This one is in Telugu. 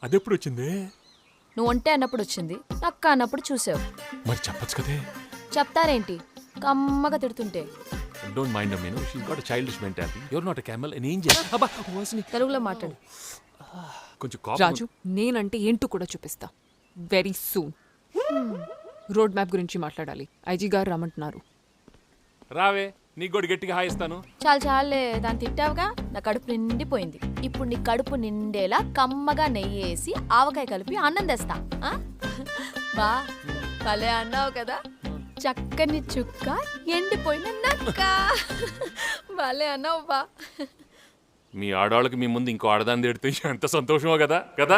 అదెప్పుడు వచ్చింది? నువ్వు ఒంటే అన్నప్పుడు వచ్చింది, నక్క అన్నప్పుడు చూసావు. మరి చెప్పొచ్చు కదే. చెప్తారేంటి కమ్మగా తిడుతుంటే? Don't mind me no, she's got a childish mentality. You are not a camel, an angel. అబ్బా వాసిని, తెలుగులో మాట్లాడు. కొంచెం కోపం. రాజు, నేనంటే ఏంటో కూడా చూపిస్తా వెరీ సూన్. రోడ్ మ్యాప్ గురించి మాట్లాడాలి. ఐజీ గారు రమ్మంటున్నారు. రావే, నీకు కూడా గట్టిగా హాయిస్తాను. చాలే దాన్ని తిట్టావుగా, నా కడుపు నిండిపోయింది. ఇప్పుడు నీ కడుపు నిండేలా కమ్మగా నెయ్యి వేసి ఆవకాయ కలిపి అన్నం తెస్తా. ఆ? బా భలే అన్నావు కదా, చక్కని చుక్క ఎండిపోయిన నక్క. భలే అన్నావు బా. మీ ఆడవాళ్ళకి మీ ముందు ఇంకో ఆడదాన్ని తిడితే ఎంత సంతోషమో కదా కదా.